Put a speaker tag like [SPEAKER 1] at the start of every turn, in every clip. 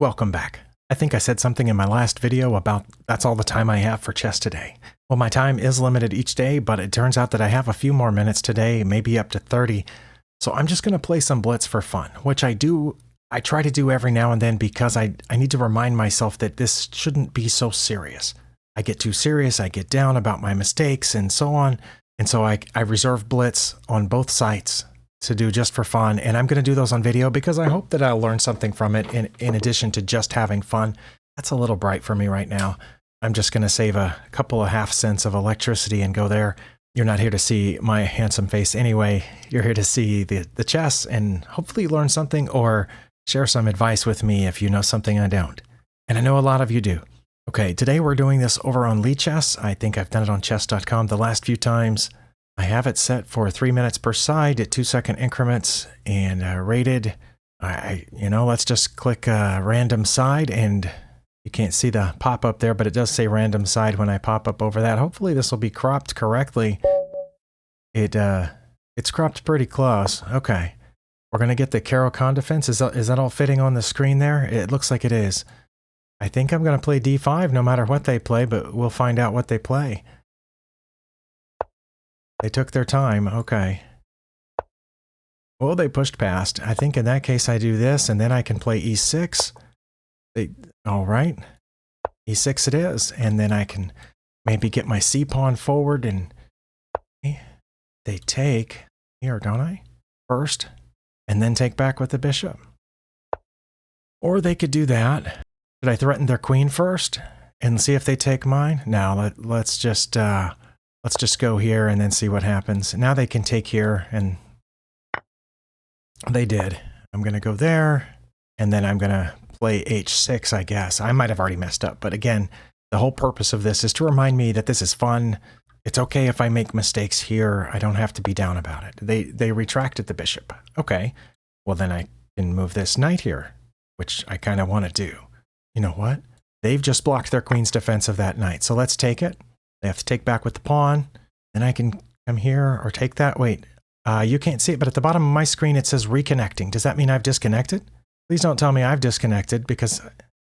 [SPEAKER 1] Welcome back. I think I said something in my last video about that's all the time I have for chess today. Well, my time is limited each day, but it turns out that I have a few more minutes today, maybe up to 30. So I'm just going to play some Blitz for fun, which I try to do every now and then because I need to remind myself that this shouldn't be so serious. I get too serious, I get down about my mistakes and so on. And so I reserve Blitz on both sites to do just for fun, and I'm going to do those on video because I hope that I'll learn something from it in addition to just having fun. That's a little bright for me right now. I'm just going to save a couple of half cents of electricity and go there. You're not here to see my handsome face anyway. You're here to see the chess and hopefully learn something or share some advice with me if you know something I don't. And I know a lot of you do. Okay, today we're doing this over on Chess. I think I've done it on chess.com the last few times. I have it set for 3 minutes per side at 2-second increments and rated. Let's just click random side, and you can't see the pop-up there, but it does say random side when I pop up over that. Hopefully this will be cropped correctly. It's cropped pretty close. Okay. We're going to get the Caro-Kann defense. Is that all fitting on the screen there? It looks like it is. I think I'm going to play d5 no matter what they play, but we'll find out what they play. They took their time. Okay. Well, they pushed past. I think in that case I do this, and then I can play e6. All right. e6 it is. And then I can maybe get my c-pawn forward, and they take here, don't I? First, and then take back with the bishop. Or they could do that. Should I threaten their queen first and see if they take mine? No, let's just go here and then see what happens. Now they can take here, and they did. I'm going to go there, and then I'm going to play h6, I guess. I might have already messed up, but again, the whole purpose of this is to remind me that this is fun. It's okay if I make mistakes here. I don't have to be down about it. They retracted the bishop. Okay, well then I can move this knight here, which I kind of want to do. You know what? They've just blocked their queen's defense of that knight, so let's take it. They have to take back with the pawn. Then I can come here or take that. Wait, you can't see it, but at the bottom of my screen it says reconnecting. Does that mean I've disconnected? Please don't tell me I've disconnected, because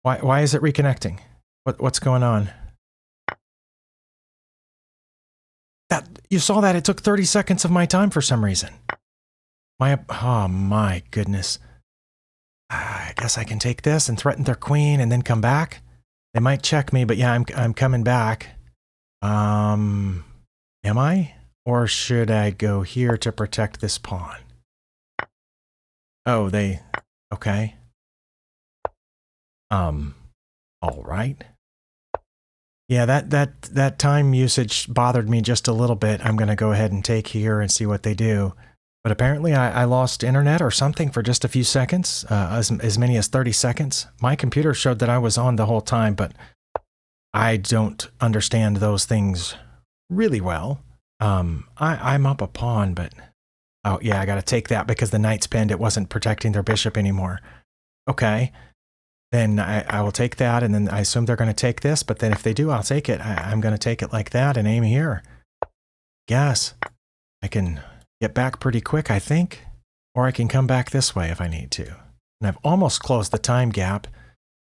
[SPEAKER 1] why is it reconnecting? What's going on? You saw that? It took 30 seconds of my time for some reason. Oh my goodness. I guess I can take this and threaten their queen and then come back. They might check me, but yeah, I'm coming back. Am I? Or should I go here to protect this pawn? Oh, okay. All right. Yeah, that time usage bothered me just a little bit. I'm going to go ahead and take here and see what they do. But apparently I lost internet or something for just a few seconds, as many as 30 seconds. My computer showed that I was on the whole time, but I don't understand those things really well. I'm up a pawn, but oh yeah, I got to take that because the knight's pinned. It wasn't protecting their bishop anymore. Okay, then I will take that, and then I assume they're going to take this, but then if they do, I'll take it. I'm going to take it like that and aim here. Guess I can get back pretty quick, I think, or I can come back this way if I need to. And I've almost closed the time gap.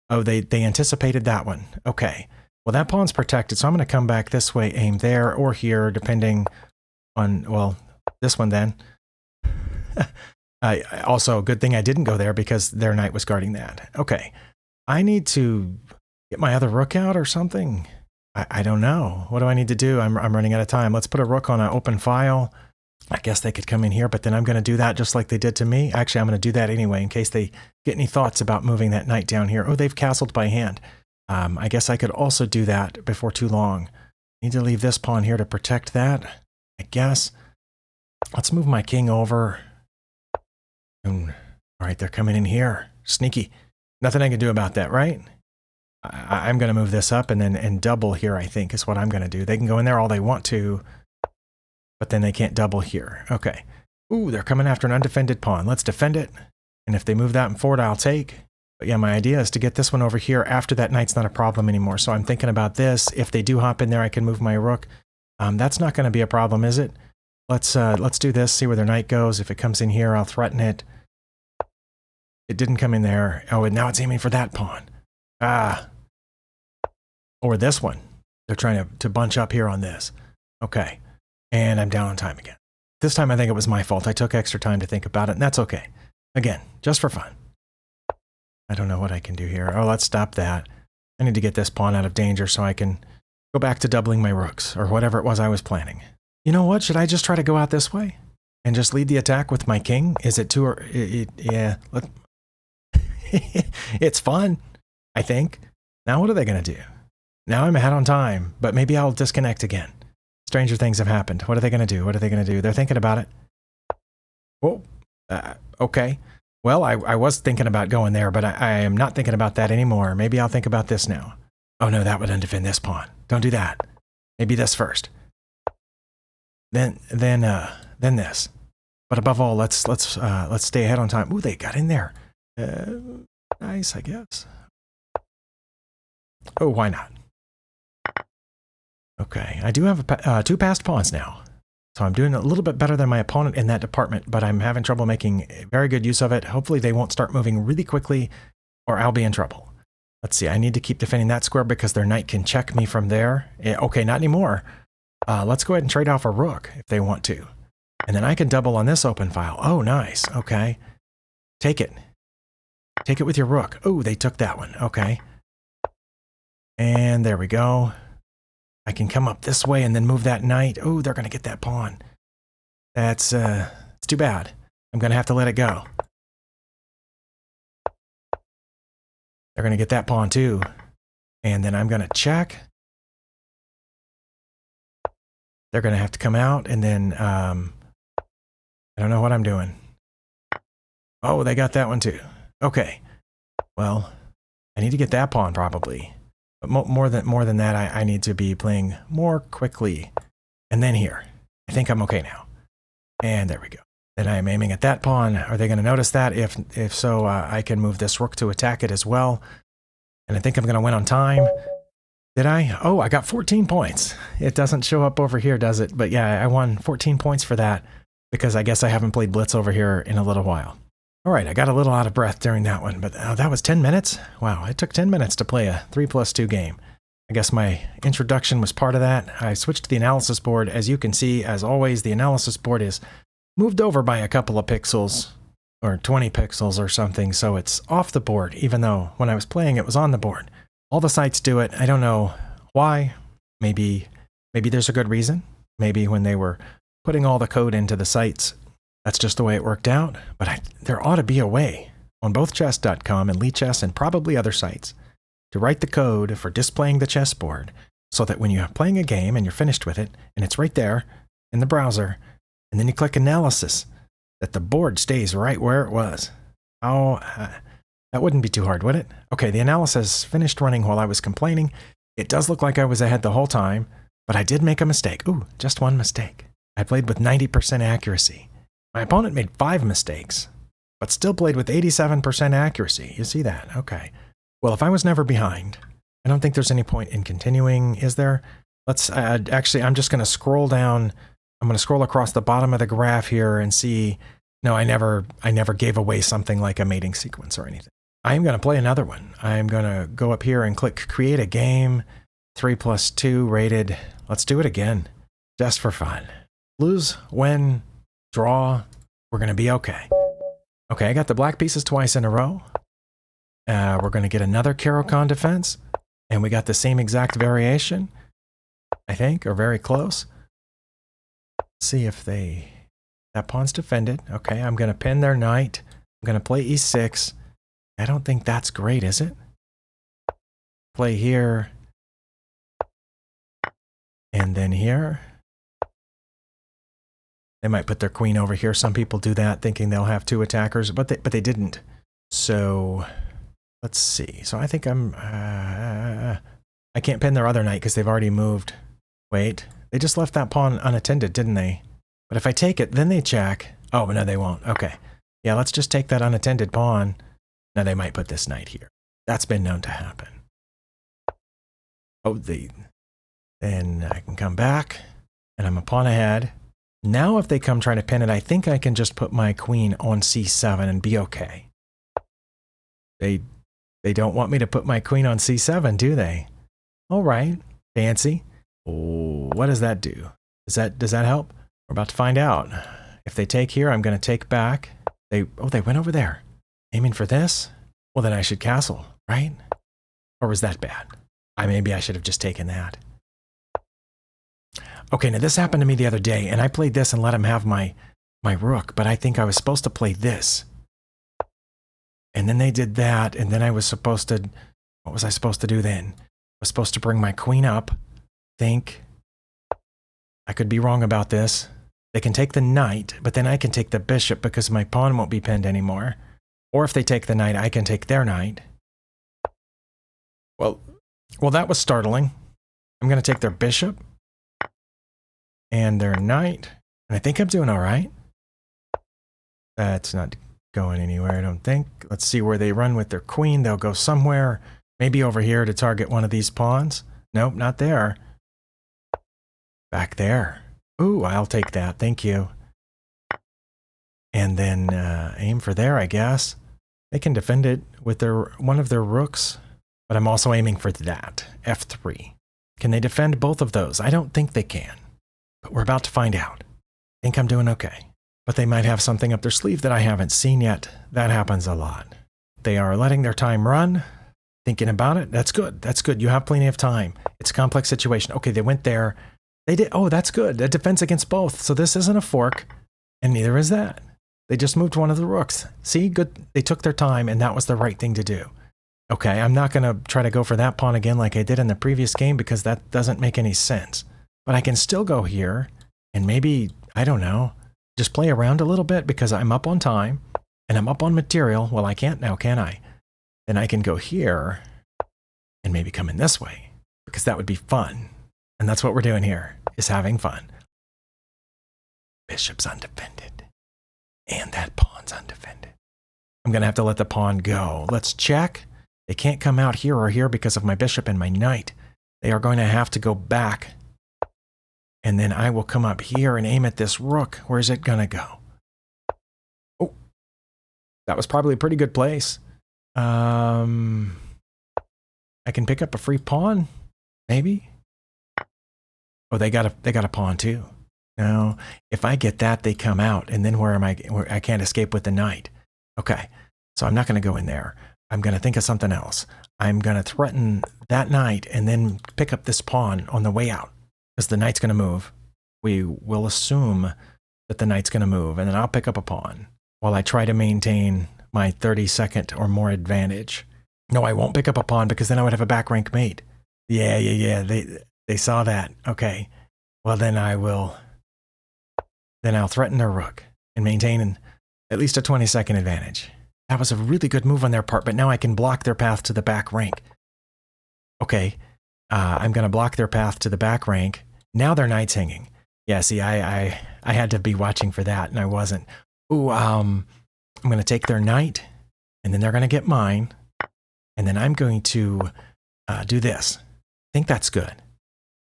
[SPEAKER 1] Oh, they anticipated that one. Okay. Well, that pawn's protected, so I'm going to come back this way, aim there or here, depending on, well, this one then. Also, good thing I didn't go there because their knight was guarding that. Okay. I need to get my other rook out or something. I don't know. What do I need to do? I'm running out of time. Let's put a rook on an open file. I guess they could come in here, but then I'm going to do that just like they did to me. Actually, I'm going to do that anyway in case they get any thoughts about moving that knight down here. Oh, they've castled by hand. I guess I could also do that before too long. Need to leave this pawn here to protect that, I guess. Let's move my king over. All right, they're coming in here. Sneaky. Nothing I can do about that, right? I'm going to move this up and double here, I think, is what I'm going to do. They can go in there all they want to, but then they can't double here. Okay. Ooh, they're coming after an undefended pawn. Let's defend it. And if they move that forward, I'll take. But yeah, my idea is to get this one over here after that knight's not a problem anymore. So I'm thinking about this. If they do hop in there, I can move my rook. That's not going to be a problem, is it? Let's do this, see where their knight goes. If it comes in here, I'll threaten it. It didn't come in there. Oh, and now it's aiming for that pawn. Ah. Or this one. They're trying to bunch up here on this. Okay. And I'm down on time again. This time I think it was my fault. I took extra time to think about it, and that's okay. Again, just for fun. I don't know what I can do here. Oh, let's stop that. I need to get this pawn out of danger so I can go back to doubling my rooks, or whatever it was I was planning. You know what? Should I just try to go out this way? And just lead the attack with my king? Is it too... yeah. It's fun, I think. Now what are they going to do? Now I'm ahead on time, but maybe I'll disconnect again. Stranger things have happened. What are they going to do? What are they going to do? They're thinking about it. Whoa. Okay. Well, I was thinking about going there, but I am not thinking about that anymore. Maybe I'll think about this now. Oh no, that would undefend this pawn. Don't do that. Maybe this first. Then this. But above all, let's stay ahead on time. Ooh, they got in there. Nice, I guess. Oh, why not? Okay, I do have 2 passed pawns now. So I'm doing a little bit better than my opponent in that department, but I'm having trouble making very good use of it. Hopefully they won't start moving really quickly, or I'll be in trouble. Let's see, I need to keep defending that square because their knight can check me from there. Okay, not anymore. Let's go ahead and trade off a rook if they want to. And then I can double on this open file. Oh, nice. Okay. Take it. Take it with your rook. Oh, they took that one. Okay. And there we go. I can come up this way and then move that knight. Oh, they're going to get that pawn. That's it's too bad. I'm going to have to let it go. They're going to get that pawn too. And then I'm going to check. They're going to have to come out, and then I don't know what I'm doing. Oh, they got that one too. Okay. Well, I need to get that pawn probably. But more than that, I need to be playing more quickly. And then here. I think I'm okay now. And there we go. Then I am aiming at that pawn. Are they going to notice that? If so, I can move this rook to attack it as well. And I think I'm going to win on time. Did I? Oh, I got 14 points. It doesn't show up over here, does it? But yeah, I won 14 points for that because I guess I haven't played Blitz over here in a little while. All right, I got a little out of breath during that one, but that was 10 minutes? Wow, it took 10 minutes to play a 3+2 game. I guess my introduction was part of that. I switched to the analysis board. As you can see, as always, the analysis board is moved over by a couple of pixels, or 20 pixels or something, so it's off the board, even though when I was playing it was on the board. All the sites do it. I don't know why. Maybe there's a good reason. Maybe when they were putting all the code into the sites, that's just the way it worked out. But there ought to be a way on both chess.com and Lichess and probably other sites to write the code for displaying the chessboard so that when you're playing a game and you're finished with it, and it's right there in the browser, and then you click analysis, that the board stays right where it was. Oh, that wouldn't be too hard, would it? Okay, the analysis finished running while I was complaining. It does look like I was ahead the whole time, but I did make a mistake. Ooh, just one mistake. I played with 90% accuracy. My opponent made 5 mistakes, but still played with 87% accuracy. You see that? Okay. Well, if I was never behind, I don't think there's any point in continuing, is there? Let's actually, I'm just going to scroll down. I'm going to scroll across the bottom of the graph here and see. No, I never gave away something like a mating sequence or anything. I am going to play another one. I am going to go up here and click create a game, 3+2 rated. Let's do it again, just for fun. Lose, win, draw, we're going to be okay. Okay, I got the black pieces twice in a row. We're going to get another Caro-Kann defense, and we got the same exact variation, I think, or very close. Let's see if that pawn's defended. Okay, I'm going to pin their knight. I'm going to play e6. I don't think that's great, is it? Play here. And then here. They might put their queen over here. Some people do that thinking they'll have 2 attackers, but they didn't. So let's see. So I think I can't pin their other knight because they've already moved. Wait, they just left that pawn unattended, didn't they? But if I take it, then they check. Oh, but no, they won't. Okay. Yeah, let's just take that unattended pawn. Now they might put this knight here. That's been known to happen. Oh, then I can come back, and I'm a pawn ahead. Now if they come trying to pin it, I think I can just put my queen on c7 and be okay. They don't want me to put my queen on c7, do they? All right, fancy. Oh, what does that do? Does that help? We're about to find out. If they take here, I'm going to take back. They went over there. Aiming for this? Well, then I should castle, right? Or was that bad? Maybe I should have just taken that. Okay, now this happened to me the other day, and I played this and let him have my rook, but I think I was supposed to play this. And then they did that, and then I was supposed to... What was I supposed to do then? I was supposed to bring my queen up. Think. I could be wrong about this. They can take the knight, but then I can take the bishop because my pawn won't be pinned anymore. Or if they take the knight, I can take their knight. Well, that was startling. I'm going to take their bishop and their knight, and I think I'm doing all right. That's not going anywhere, I don't think. Let's see where they run with their queen. They'll go somewhere, maybe over here to target one of these pawns. Nope, not there. Back there. Ooh, I'll take that, thank you. And then aim for there, I guess. They can defend it with one of their rooks, but I'm also aiming for that, f3. Can they defend both of those? I don't think they can, but we're about to find out. I think I'm doing okay. But they might have something up their sleeve that I haven't seen yet. That happens a lot. They are letting their time run, thinking about it. That's good. That's good. You have plenty of time. It's a complex situation. Okay, they went there. They did. Oh, that's good. That defends against both. So this isn't a fork, and neither is that. They just moved one of the rooks. See, good. They took their time, and that was the right thing to do. Okay, I'm not going to try to go for that pawn again like I did in the previous game because that doesn't make any sense. But I can still go here, and maybe, I don't know, just play around a little bit because I'm up on time and I'm up on material. Well, I can't now, can I? Then I can go here and maybe come in this way because that would be fun. And that's what we're doing here, is having fun. Bishop's undefended. And that pawn's undefended. I'm going to have to let the pawn go. Let's check. They can't come out here or here because of my bishop and my knight. They are going to have to go back. And then I will come up here and aim at this rook. Where's it going to go? Oh, that was probably a pretty good place. I can pick up a free pawn, maybe. Oh, they got a pawn too. No, if I get that, they come out, and then where am I? I can't escape with the knight. Okay, so I'm not going to go in there. I'm going to think of something else. I'm going to threaten that knight and then pick up this pawn on the way out. Because the knight's going to move. We will assume that the knight's going to move, and then I'll pick up a pawn while I try to maintain my 30-second or more advantage. No, I won't pick up a pawn because then I would have a back rank mate. Yeah. They saw that. Okay. Well, then I'll threaten their rook and maintain at least a 20-second advantage. That was a really good move on their part, but now I can block their path to the back rank. Okay. I'm going to block their path to the back rank. Now their knight's hanging. Yeah, see, I had to be watching for that, and I wasn't. Ooh, I'm going to take their knight, and then they're going to get mine, and then I'm going to do this. I think that's good.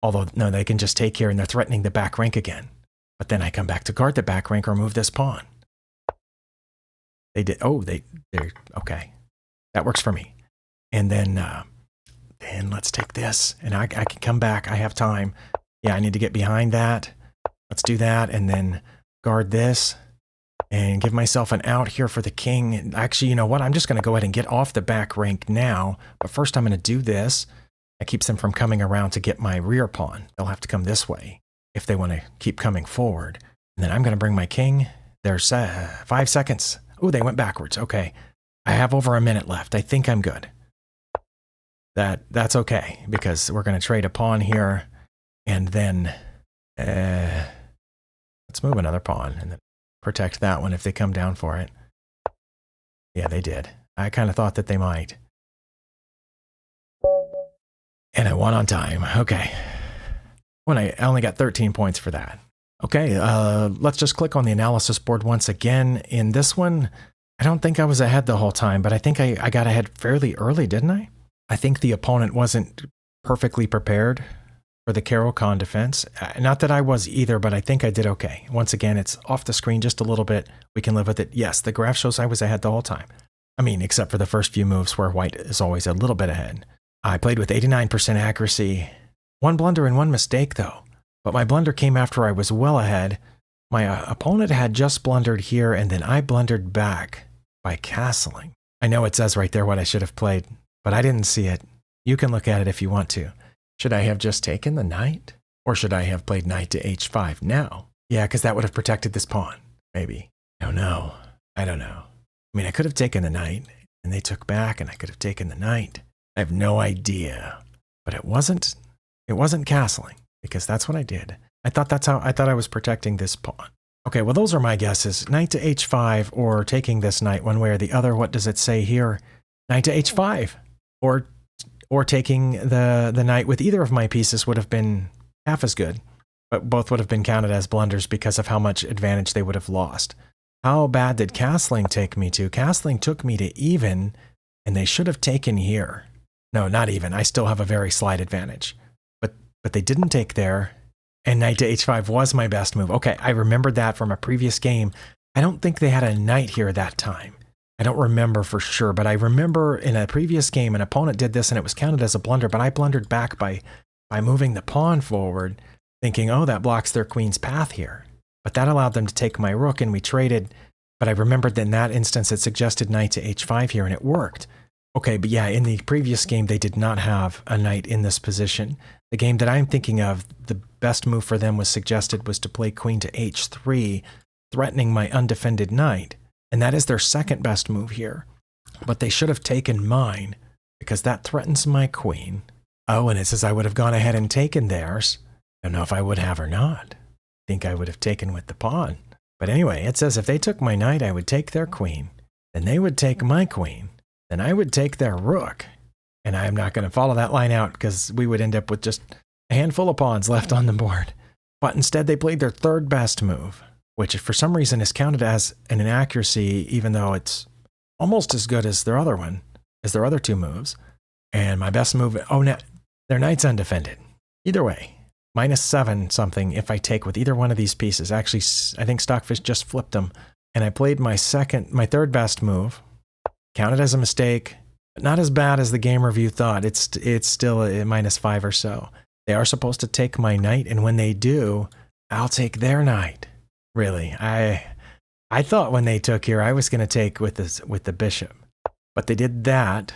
[SPEAKER 1] Although, no, they can just take here, and they're threatening the back rank again. But then I come back to guard the back rank or move this pawn. They did. Oh, they're okay. That works for me. And then let's take this, and I can come back. I have time. Yeah, I need to get behind that. Let's do that, and then guard this, and give myself an out here for the king. And actually, you know what? I'm just going to go ahead and get off the back rank now. But first, I'm going to do this. That keeps them from coming around to get my rear pawn. They'll have to come this way if they want to keep coming forward. And then I'm going to bring my king. There's 5 seconds. Oh, they went backwards. Okay. I have over a minute left. I think I'm good. That's okay, because we're going to trade a pawn here, and then let's move another pawn and then protect that one if they come down for it. Yeah, they did. I kind of thought that they might. And I won on time. Okay. I only got 13 points for that. Okay, let's just click on the analysis board once again. In this one, I don't think I was ahead the whole time, but I think I got ahead fairly early, didn't I? I think the opponent wasn't perfectly prepared for the Caro-Kann defense. Not that I was either, but I think I did okay. Once again, it's off the screen just a little bit. We can live with it. Yes, the graph shows I was ahead the whole time. I mean, except for the first few moves where white is always a little bit ahead. I played with 89% accuracy. One blunder and one mistake, though. But my blunder came after I was well ahead. My opponent had just blundered here, and then I blundered back by castling. I know it says right there what I should have played, but I didn't see it. You can look at it if you want to. Should I have just taken the knight? Or should I have played knight to h5 now? Yeah, because that would have protected this pawn, maybe. I don't know. I don't know. I mean, I could have taken the knight, and they took back, and I could have taken the knight. I have no idea. But it wasn't castling, because that's what I did. I thought I was protecting this pawn. Okay, well, those are my guesses. Knight to h5 or taking this knight one way or the other. What does it say here? Knight to h5 or taking the knight with either of my pieces would have been half as good, but both would have been counted as blunders because of how much advantage they would have lost. How bad did castling take me to? Castling took me to even, and they should have taken here. No, not even. I still have a very slight advantage. But they didn't take there, and knight to h5 was my best move. Okay, I remembered that from a previous game. I don't think they had a knight here that time. I don't remember for sure, but I remember in a previous game an opponent did this and it was counted as a blunder, but I blundered back by moving the pawn forward, thinking, oh, that blocks their queen's path here. But that allowed them to take my rook, and we traded. But I remembered that in that instance it suggested knight to h5 here, and it worked. Okay, but yeah, in the previous game they did not have a knight in this position. The game that I'm thinking of, the best move for them was suggested was to play queen to h3, threatening my undefended knight. And that is their second best move here. But they should have taken mine, because that threatens my queen. Oh, and it says I would have gone ahead and taken theirs. I don't know if I would have or not. I think I would have taken with the pawn. But anyway, it says if they took my knight, I would take their queen. Then they would take my queen. Then I would take their rook. And I am not going to follow that line out because we would end up with just a handful of pawns left on the board. But instead they played their third best move, which for some reason is counted as an inaccuracy, even though it's almost as good as their other one, as their other two moves. And my best move, oh, no, their knight's undefended. Either way, -7 something if I take with either one of these pieces. Actually, I think Stockfish just flipped them. And I played my third best move, counted as a mistake, but not as bad as the game review thought. It's still a -5 or so. They are supposed to take my knight, and when they do, I'll take their knight. Really, I thought when they took here, I was going to take with the bishop, but they did that,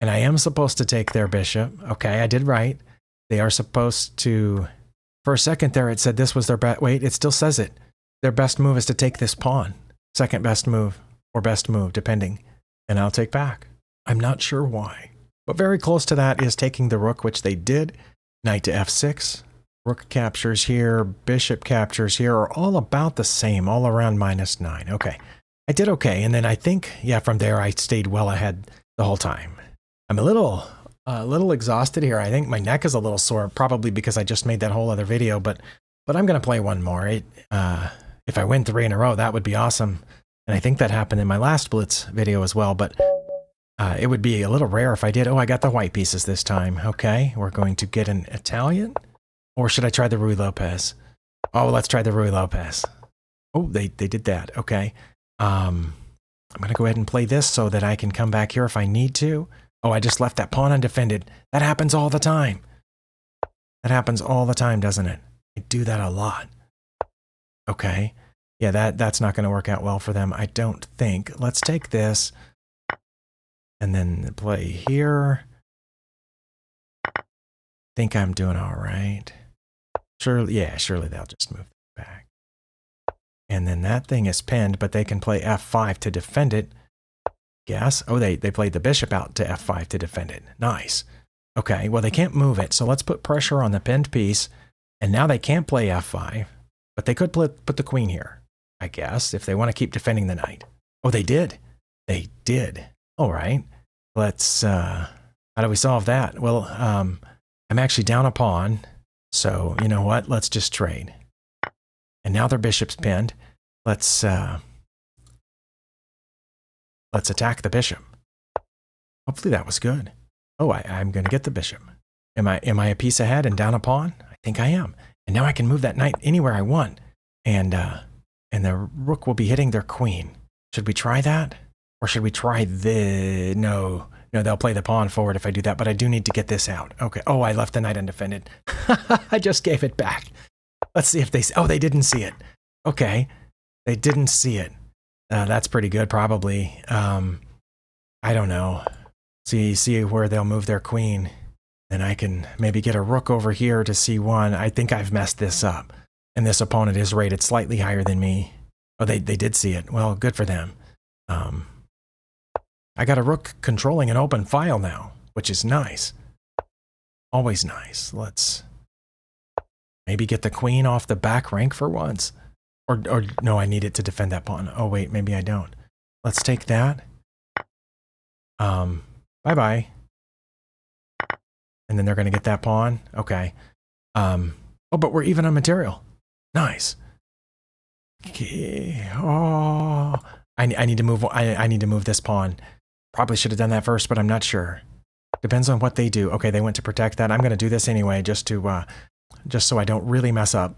[SPEAKER 1] and I am supposed to take their bishop. Okay, I did right. They are supposed to. For a second there, it said this was their best. Wait, it still says it. Their best move is to take this pawn. Second best move or best move, depending, and I'll take back. I'm not sure why, but very close to that is taking the rook, which they did. Knight to f6. Rook captures here, bishop captures here, are all about the same, all around -9. Okay, I did okay, and then I think, yeah, from there I stayed well ahead the whole time. I'm a little exhausted here. I think my neck is a little sore, probably because I just made that whole other video, but I'm going to play one more. If I win 3 in a row, that would be awesome, and I think that happened in my last Blitz video as well, but it would be a little rare if I did. Oh, I got the white pieces this time. Okay, we're going to get an Italian. Or should I try the Ruy Lopez? Oh, let's try the Ruy Lopez. Oh, they did that. Okay. I'm going to go ahead and play this so that I can come back here if I need to. Oh, I just left that pawn undefended. That happens all the time. That happens all the time, doesn't it? I do that a lot. Okay. Yeah, that's not going to work out well for them, I don't think. Let's take this and then play here. Think I'm doing all right. Surely they'll just move back. And then that thing is pinned, but they can play f5 to defend it. Guess. Oh, they played the bishop out to f5 to defend it. Nice. Okay, well, they can't move it, so let's put pressure on the pinned piece. And now they can't play f5, but they could put the queen here, I guess, if they want to keep defending the knight. Oh, they did. They did. All right. Let's, how do we solve that? Well, I'm actually down a pawn, so you know what? Let's just trade. And now their bishop's pinned. Let's attack the bishop. Hopefully that was good. Oh, I'm going to get the bishop. Am I a piece ahead and down a pawn? I think I am. And now I can move that knight anywhere I want. And the rook will be hitting their queen. Should we try that? Or should we try the... No, they'll play the pawn forward if I do that, but I do need to get this out. Okay. Oh, I left the knight undefended. I just gave it back. Let's see if they... Oh, they didn't see it. Okay. They didn't see it. That's pretty good, probably. I don't know. See where they'll move their queen. Then I can maybe get a rook over here to c1. I think I've messed this up. And this opponent is rated slightly higher than me. Oh, they did see it. Well, good for them. I got a rook controlling an open file now, which is nice. Always nice. Let's maybe get the queen off the back rank for once. Or no, I need it to defend that pawn. Oh, wait, maybe I don't. Let's take that. Bye-bye. And then they're going to get that pawn. Okay. Oh, but we're even on material. Nice. Okay. Oh, I need to move. I need to move this pawn. Probably should have done that first, but I'm not sure. Depends on what they do. Okay, they went to protect that. I'm going to do this anyway, just so I don't really mess up.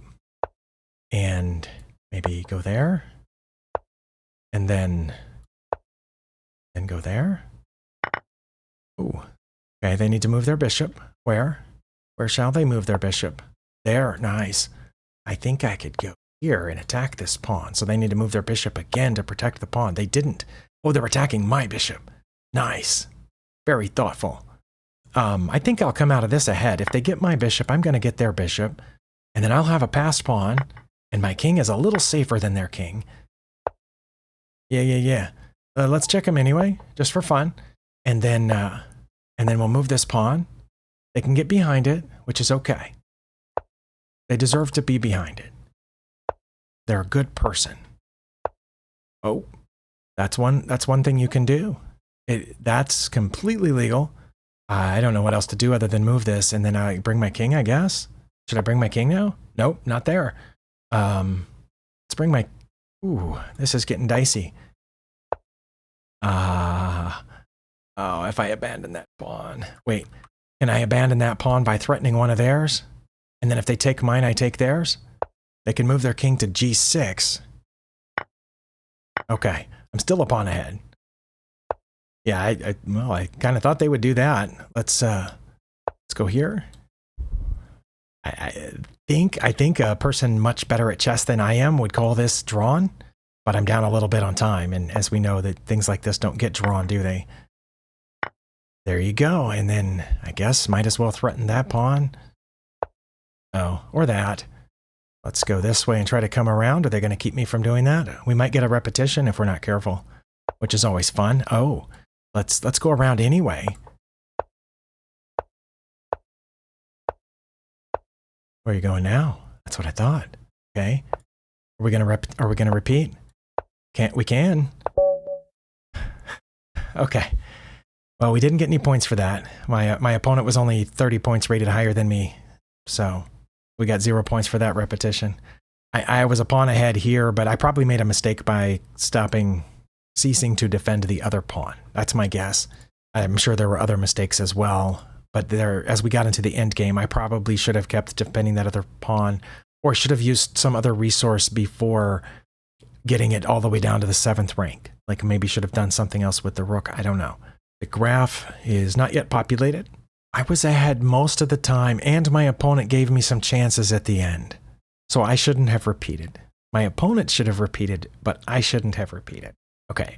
[SPEAKER 1] And maybe go there. And then go there. Ooh. Okay, they need to move their bishop. Where? Where shall they move their bishop? There, nice. I think I could go here and attack this pawn. So they need to move their bishop again to protect the pawn. They didn't. Oh, they're attacking my bishop. Nice. Very thoughtful. I think I'll come out of this ahead. If they get my bishop, I'm going to get their bishop. And then I'll have a passed pawn. And my king is a little safer than their king. Yeah. Let's check them anyway, just for fun. And then we'll move this pawn. They can get behind it, which is okay. They deserve to be behind it. They're a good person. Oh, that's one thing you can do. That's completely legal. I don't know what else to do other than move this, and then I bring my king, I guess. Should I bring my king now? Nope, not there. Let's bring my... Ooh, this is getting dicey. Oh, if I abandon that pawn. Wait, can I abandon that pawn by threatening one of theirs? And then if they take mine, I take theirs? They can move their king to g6. Okay, I'm still a pawn ahead. Yeah, I kind of thought they would do that. Let's go here. I think a person much better at chess than I am would call this drawn, but I'm down a little bit on time, and as we know that things like this don't get drawn, do they? There you go, and then I guess might as well threaten that pawn. Oh, or that. Let's go this way and try to come around. Are they going to keep me from doing that? We might get a repetition if we're not careful, which is always fun. Oh, let's go around anyway. Where are you going now? That's what I thought. Okay. Are we gonna repeat? We can. Okay. Well, we didn't get any points for that. My opponent was only 30 points rated higher than me, so we got 0 points for that repetition. I was a pawn ahead here, but I probably made a mistake by ceasing to defend the other pawn. That's my guess. I'm sure there were other mistakes as well. But as we got into the end game, I probably should have kept defending that other pawn, or should have used some other resource before getting it all the way down to the 7th rank. Like maybe should have done something else with the rook. I don't know. The graph is not yet populated. I was ahead most of the time, and my opponent gave me some chances at the end. So I shouldn't have repeated. My opponent should have repeated, but I shouldn't have repeated. Okay,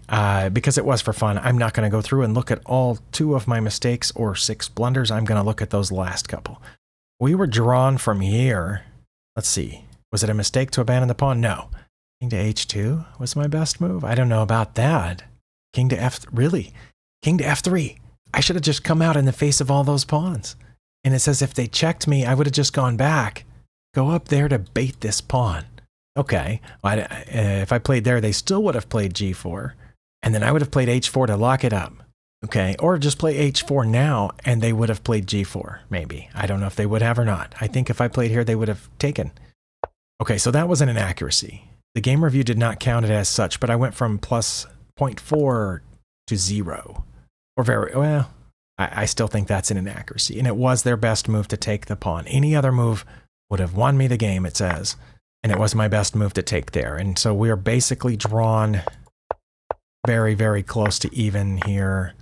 [SPEAKER 1] because it was for fun, I'm not going to go through and look at all 2 of my mistakes or 6 blunders. I'm going to look at those last couple. We were drawn from here. Let's see. Was it a mistake to abandon the pawn? No. King to h2 was my best move? I don't know about that. King to f... Really? King to f3. I should have just come out in the face of all those pawns. And it says if they checked me, I would have just gone back. Go up there to bait this pawn. Okay, well, if I played there, they still would have played g4, and then I would have played h4 to lock it up. Okay, or just play h4 now, and they would have played g4, maybe. I don't know if they would have or not. I think if I played here, they would have taken. Okay, so that was an inaccuracy. The game review did not count it as such, but I went from plus 0.4 to 0. Or very, well, I still think that's an inaccuracy, and it was their best move to take the pawn. Any other move would have won me the game, it says. And it was my best move to take there. And so we are basically drawn very, very close to even here.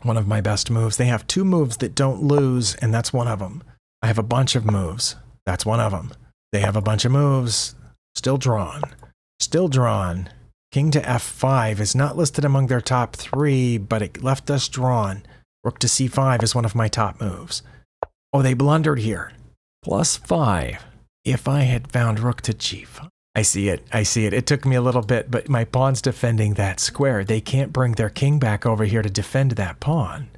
[SPEAKER 1] One of my best moves. They have 2 moves that don't lose, and that's one of them. I have a bunch of moves. That's one of them. They have a bunch of moves. Still drawn. Still drawn. King to f5 is not listed among their top 3, but it left us drawn. Rook to c5 is one of my top moves. Oh, they blundered here. +5. If I had found rook to g5. I see it. I see it. It took me a little bit, but my pawn's defending that square. They can't bring their king back over here to defend that pawn.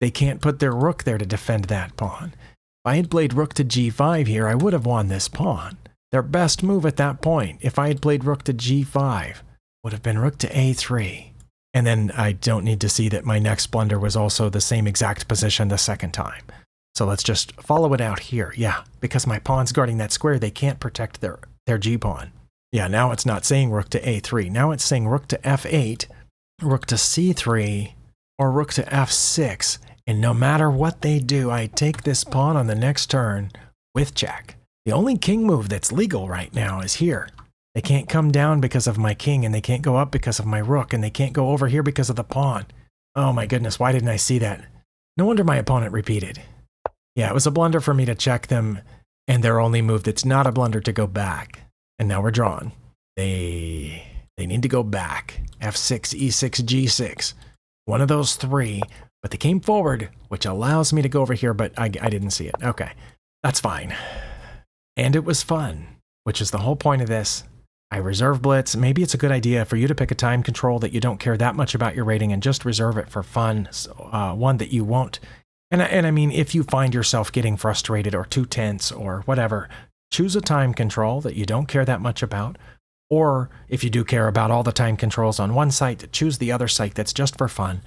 [SPEAKER 1] They can't put their rook there to defend that pawn. If I had played rook to g5 here, I would have won this pawn. Their best move at that point, if I had played rook to g5, would have been rook to a3. And then I don't need to see that my next blunder was also the same exact position the second time. So let's just follow it out here. Yeah, because my pawn's guarding that square, they can't protect their g-pawn. Yeah, now it's not saying rook to a3. Now it's saying rook to f8, rook to c3, or rook to f6. And no matter what they do, I take this pawn on the next turn with check. The only king move that's legal right now is here. They can't come down because of my king, and they can't go up because of my rook, and they can't go over here because of the pawn. Oh my goodness, why didn't I see that? No wonder my opponent repeated. Yeah, it was a blunder for me to check them, and their only move that's not a blunder to go back. And now we're drawn. They need to go back. f6, e6, g6. One of those 3, but they came forward, which allows me to go over here, but I didn't see it. Okay, that's fine. And it was fun, which is the whole point of this. I reserve Blitz. Maybe it's a good idea for you to pick a time control that you don't care that much about your rating and just reserve it for fun, one that you won't. And I mean, if you find yourself getting frustrated or too tense or whatever, choose a time control that you don't care that much about. Or if you do care about all the time controls on one site, choose the other site that's just for fun.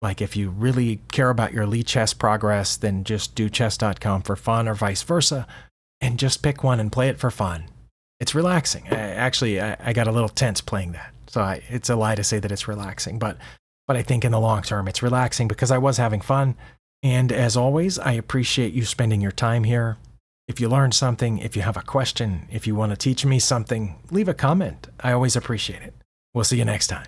[SPEAKER 1] Like if you really care about your Lee chess progress, then just do chess.com for fun or vice versa. And just pick one and play it for fun. It's relaxing. I got a little tense playing that. So it's a lie to say that it's relaxing. But I think in the long term, it's relaxing because I was having fun. And as always, I appreciate you spending your time here. If you learned something, if you have a question, if you want to teach me something, leave a comment. I always appreciate it. We'll see you next time.